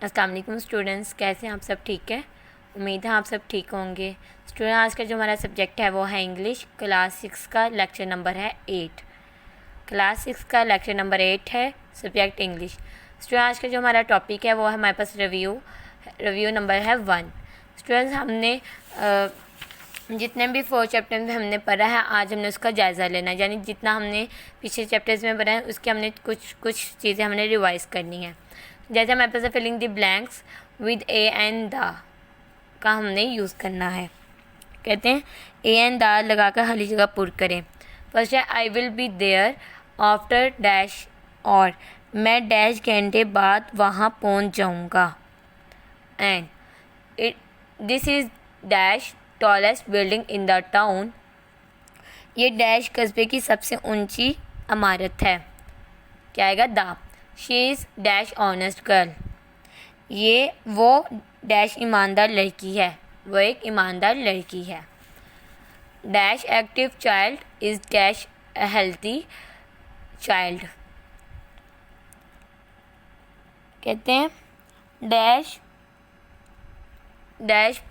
अस्सलाम वालेकुम स्टूडेंट्स, कैसे हैं आप सब? ठीक है, उम्मीद है आप सब ठीक होंगे। स्टूडेंट, आज का जो हमारा सब्जेक्ट है वो है इंग्लिश। क्लास 6 का लेक्चर नंबर है 8। क्लास 6 का लेक्चर नंबर 8 है, सब्जेक्ट इंग्लिश। स्टूडेंट, आज का जो हमारा टॉपिक है वो है हमारे पास रिव्यू नंबर है 1। स्टूडेंट्स, हमने जितने भी 4 चैप्टर में हमने पढ़ा है, आज हमने उसका जायज़ा लेना है। यानी जितना हमने पिछले चैप्टर्स में पढ़ा है उसकी हमने कुछ चीज़ें हमने रिवाइज़ करनी है। जैसे हमारे पास filling the blanks with a and the का हमने यूज़ करना है। कहते हैं ए एंड द लगाकर खाली जगह पुर करें। फर्स्ट है I will be there after dash, और मैं डैश घंटे बाद वहाँ पहुँच जाऊँगा। And this is dash tallest building in the town, ये डैश कस्बे की सबसे ऊंची इमारत है। क्या आएगा? The. She is dash honest girl, ये वो डैश ईमानदार लड़की है, वो एक ईमानदार लड़की है। Dash active child is dash healthy child. कहते हैं डैश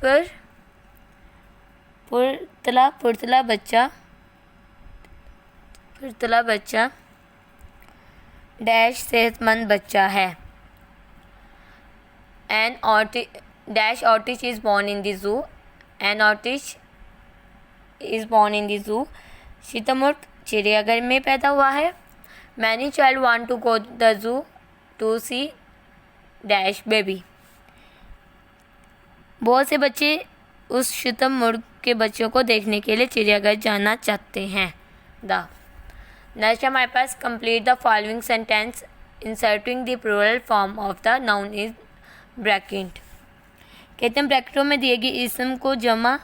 पर पुरतला बच्चा डैश सेहतमंद बच्चा है। An dash ostrich is born in the zoo, an ostrich is born in the zoo, शुतुरमुर्ग चिड़ियाघर में पैदा हुआ है। Many child want to go the zoo to see dash baby, बहुत से बच्चे उस शुतुरमुर्ग के बच्चों को देखने के लिए चिड़ियाघर जाना चाहते हैं। द। नेक्स्ट हमारे पास complete the following sentence inserting the plural form of the noun is bracket. कहते हैं ब्रैकेटों में दिए गए इसम को जमा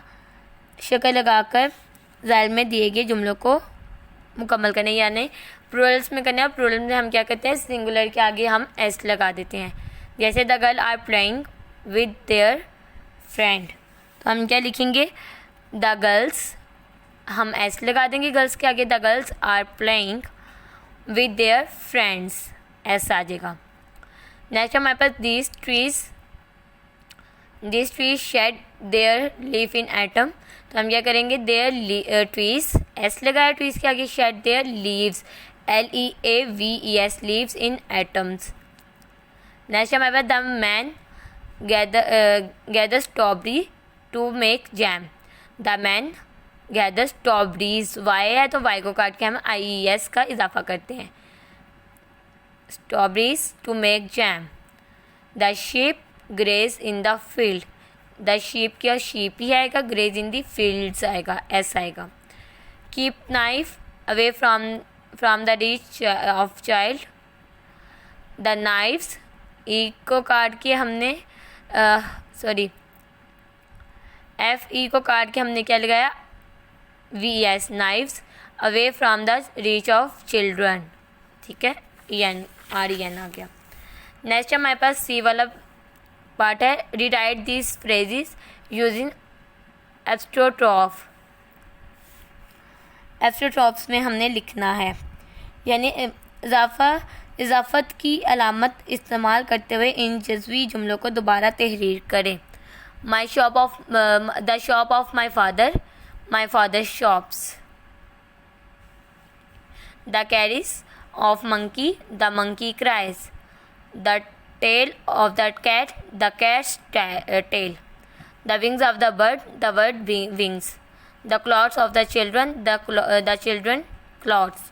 शक्ल लगाकर ज़ाहिर में दिए गए जुमलों को मुकम्मल करने, यानी प्लूरल्स में करना है। प्लूरल में हम क्या करते हैं, सिंगुलर के आगे हम एस लगा देते हैं। जैसे the girl are playing with their friend, तो हम क्या लिखेंगे? द गर्ल्स, हम एस लगा देंगे गर्ल्स के आगे। The girls are playing with their friends, S आ जाएगा। नेक्स्ट हमारे पास these trees shed their leaf in autumn, तो हम क्या करेंगे? देयर ट्रीज, एस लगाया ट्रीज के आगे, shed their leaves, LEAVES, leaves in autumns. Next हमारे पास the man gather strawberry to make jam, the man gather strawberries, Y है तो वाई को काट के हम IES का इजाफा करते हैं, strawberries to make jam. The sheep graze in the field, the sheep क्या शीप ही आएगा, ग्रेज इन द फील्ड्स आएगा, एस आएगा। Keep knife away from the reach of child, the knifes, E को काट के हमने FE को काट के हमने क्या लगाया? VS, knifes away from the reach of children, ठीक है, REN आ गया। नेक्स्ट हमारे पास सी वाला पार्ट है, रीराइट दिस फ्रेजेस यूजिंग एब्स्ट्रोट्रॉफ। एब्स्ट्रोट्रॉफ्स में हमने लिखना है, यानी इजाफत की अलामत इस्तेमाल करते हुए इन जज़वी जुमलों को दोबारा तहरीर करें। The shop of my father, my father shops. The cries of monkey, the monkey cries. The tail of the cat, the cat's tail. The wings of the bird wings. The clothes of the children, the children clothes.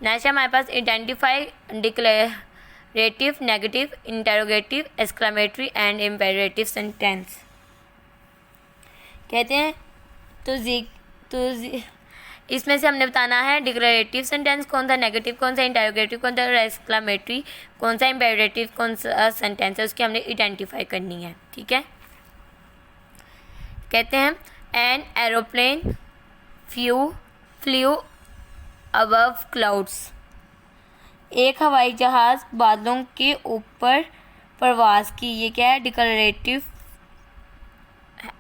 Next हमारे पास identify declarative, negative, interrogative, exclamatory and imperative sentence. कहते हैं तो इसमें से हमने बताना है डिक्लेरेटिव सेंटेंस कौन सा, नेगेटिव कौन सा, इंटरोगेटिव कौन सा, एक्सक्लेमेटरी कौन सा, इम्पेरेटिव कौन सा सेंटेंस है, उसकी हमने आइडेंटिफाई करनी है, ठीक है। कहते हैं an aeroplane flu above clouds, एक हवाई जहाज़ बादलों के ऊपर परवाज़ की, ये क्या है? डिक्लेरेटिव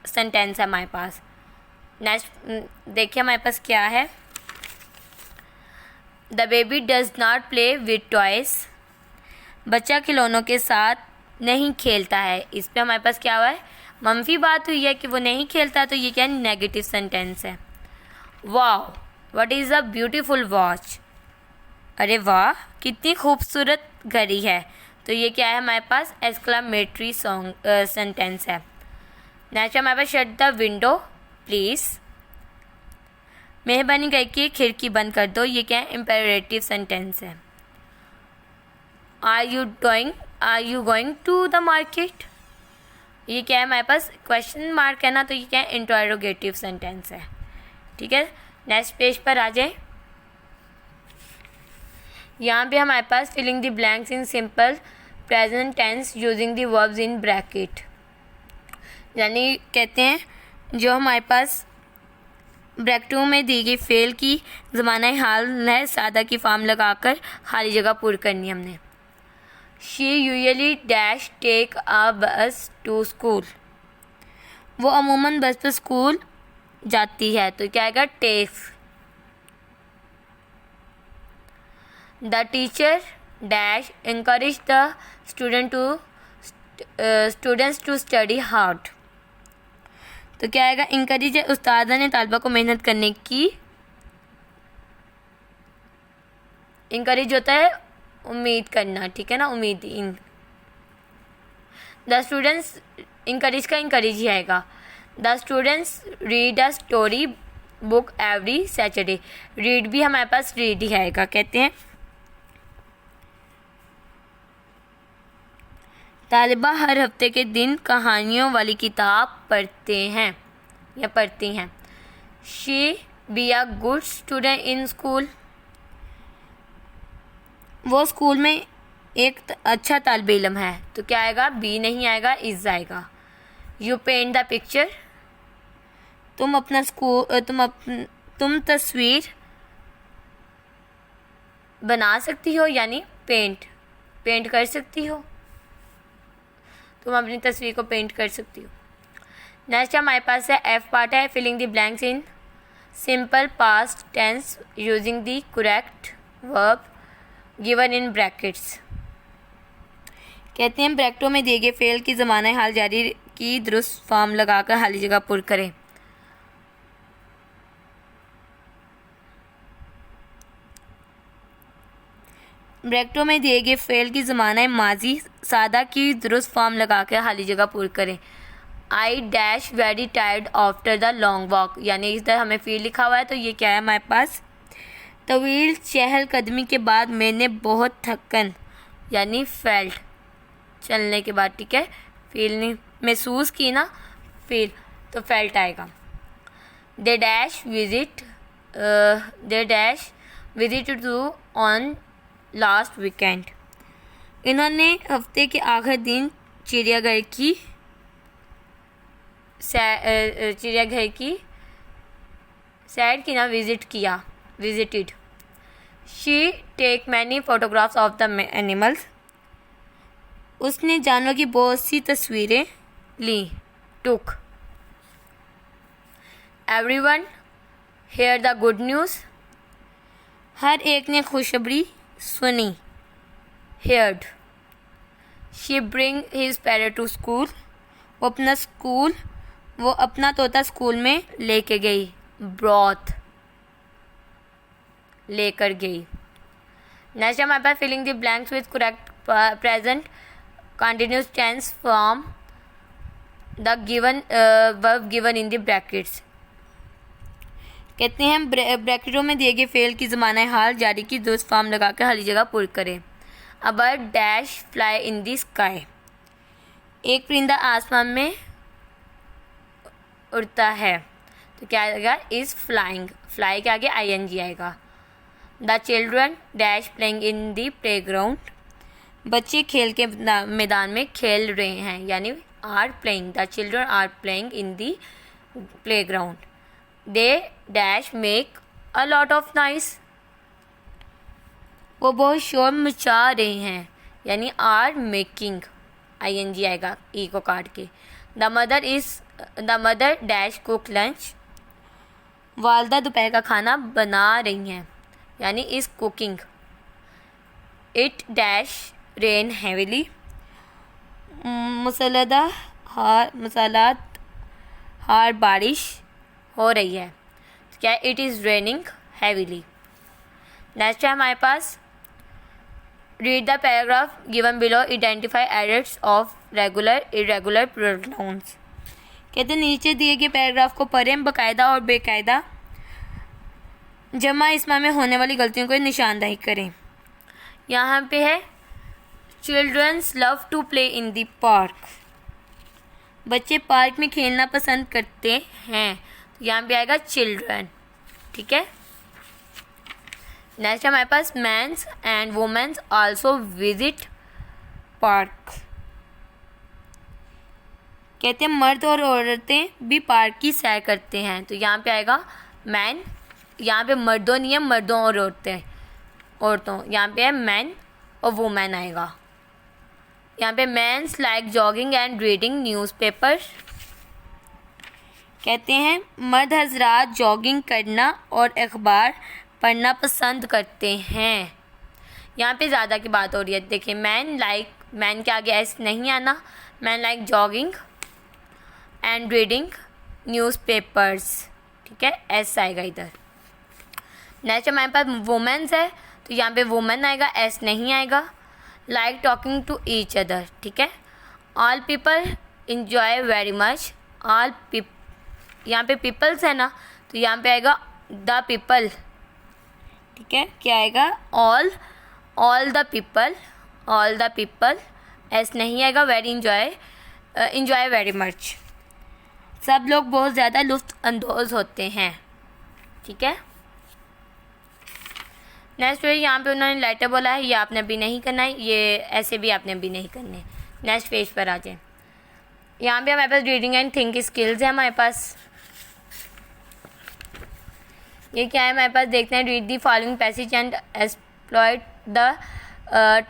सेंटेंस है हमारे पास। नेक्स्ट देखिए हमारे पास क्या है, the baby does not play with toys. बच्चा खिलौनों के साथ नहीं खेलता है। इस पर हमारे पास क्या हुआ है, मंफी बात हुई है कि वो नहीं खेलता, तो ये क्या है, नेगेटिव सेंटेंस है। वाह, what is a beautiful watch. अरे वाह, कितनी खूबसूरत घड़ी है। तो ये क्या है हमारे पास, एक्सक्लेमेटरी सेंटेंस है। नेक्स्ट हमारे पास शट द विंडो प्लीज़। मेहरबानी करके खिड़की बंद कर दो। ये क्या है, इम्पेरेटिव सेंटेंस है। Are you going to the market. ये क्या है हमारे पास, क्वेश्चन मार्क है ना, तो ये क्या है, इंटरोगेटिव सेंटेंस है। ठीक है, नेक्स्ट पेज पर आ जाए। यहाँ पे हमारे पास filling the blanks in simple present tense using the verbs in bracket. यानी कहते हैं जो हमारे पास ब्रैकेटों में दी गई फेल की ज़माना हाल है, सादा की फॉर्म लगाकर खाली जगह पूरी करनी है हमने। She usually dash take a bus to school. वो अमूमन बस पर स्कूल जाती है, तो क्या आएगा, takes. The teacher dash encourage the students to study hard. तो क्या आएगा, इंकरेज है, उस्ताद ने तालबा को मेहनत करने की। इंकरेज होता है उम्मीद करना, ठीक है ना, उम्मीद। द स्टूडेंट्स, इंकरेज का इंकरेज ही आएगा। The students read a story book every Saturday. Read भी हमारे पास रीड ही आएगा। कहते हैं तालिबा हर हफ्ते के दिन कहानियों वाली किताब पढ़ते हैं या पढ़ती हैं। She be a good student in school. वो स्कूल में एक अच्छा तालिब इल्म है। तो क्या आएगा, बी नहीं आएगा, इज आएगा। You paint the picture. तुम तस्वीर बना सकती हो, यानी पेंट कर सकती हो। तुम अपनी तस्वीर को पेंट कर सकती हो। नेक्स्ट हमारे पास है एफ पार्ट है, filling the blanks in simple past tense using the correct verb given in brackets. कहते हैं ब्रैकेटों में दिए गए फेल की ज़माना हाल जारी की दुरुस्त फॉर्म लगाकर खाली जगह पुर करें। ब्रैकेटों में दिए गए फेल की ज़माना माजी सादा की दुरुस्त फॉर्म लगाकर खाली जगह पूरी करें। I dash very tired after the long walk. यानी इस तरह हमें फील लिखा हुआ है, तो ये क्या है हमारे पास, तवील चहलकदमी के बाद मैंने बहुत थकन, यानी फेल्ट, चलने के बाद, ठीक है, फील नहीं, महसूस की ना, फील, तो फेल्ट आएगा। They dash visit to on last weekend. इन्होंने हफ्ते के आखिरी दिन चिड़ियाघर की सैर की ना visited. She take many photographs of the animals. उसने जानवर की बहुत सी तस्वीरें ली, took. Everyone hear the good news. हर एक ने खुशखबरी सुनी, heard. She bring his parrot to school. वो अपना तोता स्कूल में लेके गई, ब्रॉथ, लेकर गई। नेक्स्ट हमारे पास filling the blanks with correct present continuous tense from the given verb given in the brackets. कहते हैं ब्रैकेटों में दिए गए फेल की ज़माना हाल जारी की दुरुस्त फॉर्म लगाकर खाली जगह पूरी करें। A bird dash fly in the sky. एक परिंदा आसमान में उड़ता है, तो क्या आएगा, इज़ फ्लाइंग। फ्लाई के आगे ING आएगा। The children dash playing in the playground. बच्चे खेल के मैदान में खेल रहे हैं, यानी are playing. The children are playing in the playground. They dash make a lot of noise. वो बहुत शोर मचा रहे हैं, यानी आर मेकिंग, ING आएगा ई को काट के। The mother dash cook lunch. वालदा दोपहर का खाना बना रही हैं, यानी is cooking. It dash rain heavily, मूसलाधार बारिश हो रही है। तो क्या है, it is raining heavily. Next है हमारे पास read the paragraph given below, identify errors of regular irregular pronouns. कहते हैं नीचे दिए गए पैराग्राफ को पढ़ें, बाकायदा और बेकायदा जमा इसमा में होने वाली गलतियों को निशानदाही करें। यहाँ पे है childrens love to play in the park, बच्चे पार्क में खेलना पसंद करते हैं। तो यहाँ पे आएगा चिल्ड्रन, ठीक है। नेक्स्ट हमारे पास mans and womens also visit park. कहते हैं मर्द और औरतें भी पार्क की सैर करते हैं। तो यहाँ पे आएगा मैन, यहाँ पे मर्दों नहीं है, मर्दों और औरतों, यहाँ पे है मैन और वुमेन आएगा। यहाँ पे mans like jogging and reading newspaper. कहते हैं मर्द हजरात जॉगिंग करना और अखबार पढ़ना पसंद करते हैं। यहाँ पे ज़्यादा की बात हो रही है। देखिए मैन के आगे एस नहीं आना, man like jogging and reading newspapers, ठीक है, एस आएगा इधर। नेक्स्ट हमारे पास वुमेन्स है, तो यहाँ पे वुमेन आएगा, एस नहीं आएगा। Like talking to each other, ठीक है। All people enjoy very much, यहाँ पे पीपल्स है ना, तो यहाँ पे आएगा द पीपल, ठीक है। क्या आएगा, ऑल द पीपल, एस नहीं आएगा। वेरी इंजॉय वेरी मच, सब लोग बहुत ज़्यादा लुत्फ़ अंदोज़ होते हैं, ठीक है। नेक्स्ट पेज, यहाँ पे उन्होंने लेटर बोला है, ये आपने भी नहीं करना है, ये ऐसे भी आपने भी नहीं करने। नेक्स्ट पेज पर आ जाए। यहाँ पे हमारे पास रीडिंग एंड थिंक स्किल्स है हमारे पास। ये क्या है हमारे पास, देखते हैं। Read the following passage and exploit the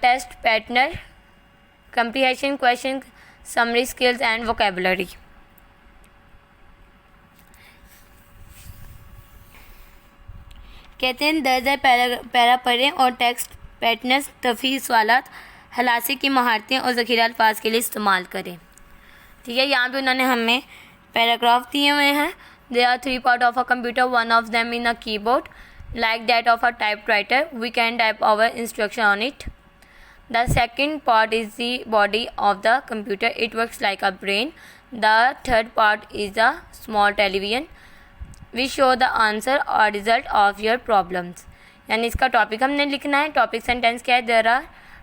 test pattern, comprehension question, summary skills and vocabulary. कहते हैं दर्ज पैरा पढ़ें और टेक्स्ट पैटर्न्स, तफी सवालात, हलासे की महारतें और ज़ख़ीरा अल्फाज के लिए इस्तेमाल करें, ठीक है। यहाँ पे उन्होंने हमें पैराग्राफ दिए हुए हैं। There are 3 parts of a computer, one of them in a keyboard, like that of a typewriter. We can type our instruction on it. The second part is the body of the computer. It works like a brain. The third part is a small television. We show the answer or result of your problems. यानी इसका topic हमने लिखना है। Topic sentence क्या है,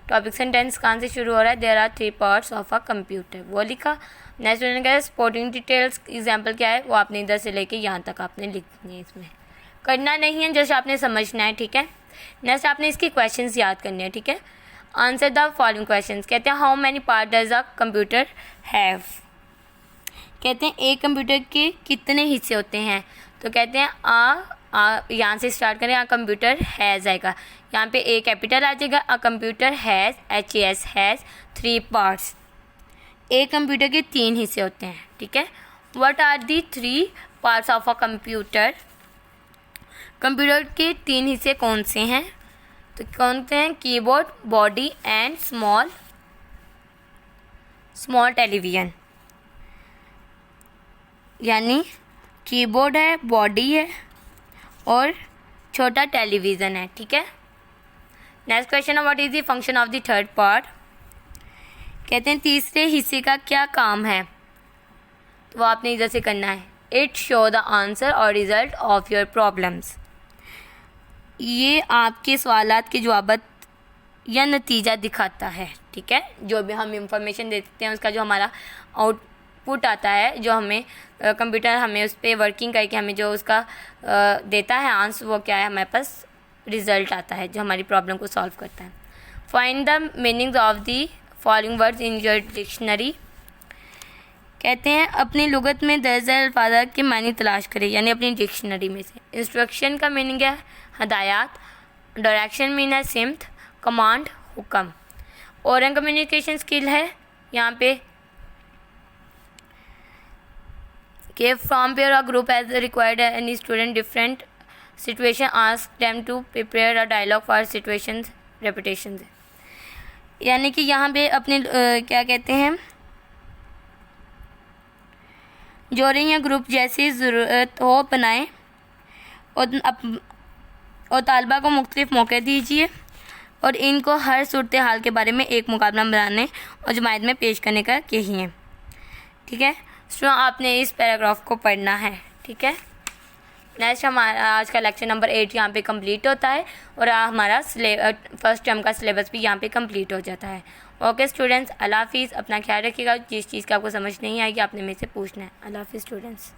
topic sentence कहाँ से शुरू हो रहा है, there are 3 parts of a computer, वो लिखा। नेक्स्ट उन्होंने कहा स्पोर्टिंग डिटेल्स, एग्जाम्पल क्या है, वो आपने इधर से लेके यहाँ तक आपने लिखनी है, इसमें करना नहीं है, जस्ट आपने समझना है, ठीक है। नेक्स्ट आपने इसकी क्वेश्चंस याद करने हैं, ठीक है। Answer the following questions. कहते हैं how many part does a computer have. कहते हैं एक कंप्यूटर के कितने हिस्से होते हैं, तो कहते हैं यहाँ से स्टार्ट करें। कंप्यूटर हैज़ आएगा, यहाँ पे ए कैपिटल आ जाएगा। A computer has, HAS has 3 parts. एक कंप्यूटर के 3 हिस्से होते हैं, ठीक है। What are the 3 parts of a computer. Computer के 3 हिस्से कौन से हैं, तो कौन से हैं, keyboard, body and small television. यानी कीबोर्ड है, बॉडी है और छोटा टेलीविज़न है, ठीक है। नेक्स्ट क्वेश्चन है what is the function of the third part. कहते हैं तीसरे हिस्से का क्या काम है, तो वो आपने इधर से करना है। इट शो द आंसर और रिजल्ट ऑफ योर प्रॉब्लम्स। ये आपके सवालात के जवाब या नतीजा दिखाता है, ठीक है। जो भी हम इंफॉर्मेशन देते हैं उसका जो हमारा आउटपुट आता है, जो हमें कंप्यूटर हमें उस पर वर्किंग करके हमें जो उसका देता है आंसर, वो क्या है, हमारे पास रिज़ल्ट आता है जो हमारी प्रॉब्लम को सॉल्व करता है। Find the meanings of the following words in your dictionary. कहते हैं अपनी लुगत में दर्ज अल्फाज के मानी तलाश करें, यानी अपनी डिक्शनरी में से। इंस्ट्रक्शन का मीनिंग है हदायत, डायरेक्शन मीन है सिमत, कमांड हुक्म। ओरल कम्युनिकेशन स्किल है यहाँ पे कि फ्रॉम पेयर और group as required any student different situation ask them to prepare a dialogue for situation repetition. यानी कि यहाँ पे अपने क्या कहते हैं, जोड़ें या ग्रुप जैसी ज़रूरत हो बनाएं और तालबा को मुख्तलिफ मौके दीजिए और इनको हर सूरत हाल के बारे में एक मुकाबला बनाने और जमायत में पेश करने का कहिए। ठीक है स्टूडेंट, आपने इस पैराग्राफ को पढ़ना है। ठीक है, नेक्स्ट हमारा आज का लेक्चर नंबर 8 यहाँ पे कंप्लीट होता है और हमारा फर्स्ट टर्म का सिलेबस भी यहाँ पे कंप्लीट हो जाता है। ओके स्टूडेंट्स, अल्लाह हाफिज़। अपना ख्याल रखिएगा। जिस चीज़ का आपको समझ नहीं आएगी आपने मेरे से पूछना है। अल्लाह हाफिज़ स्टूडेंट्स।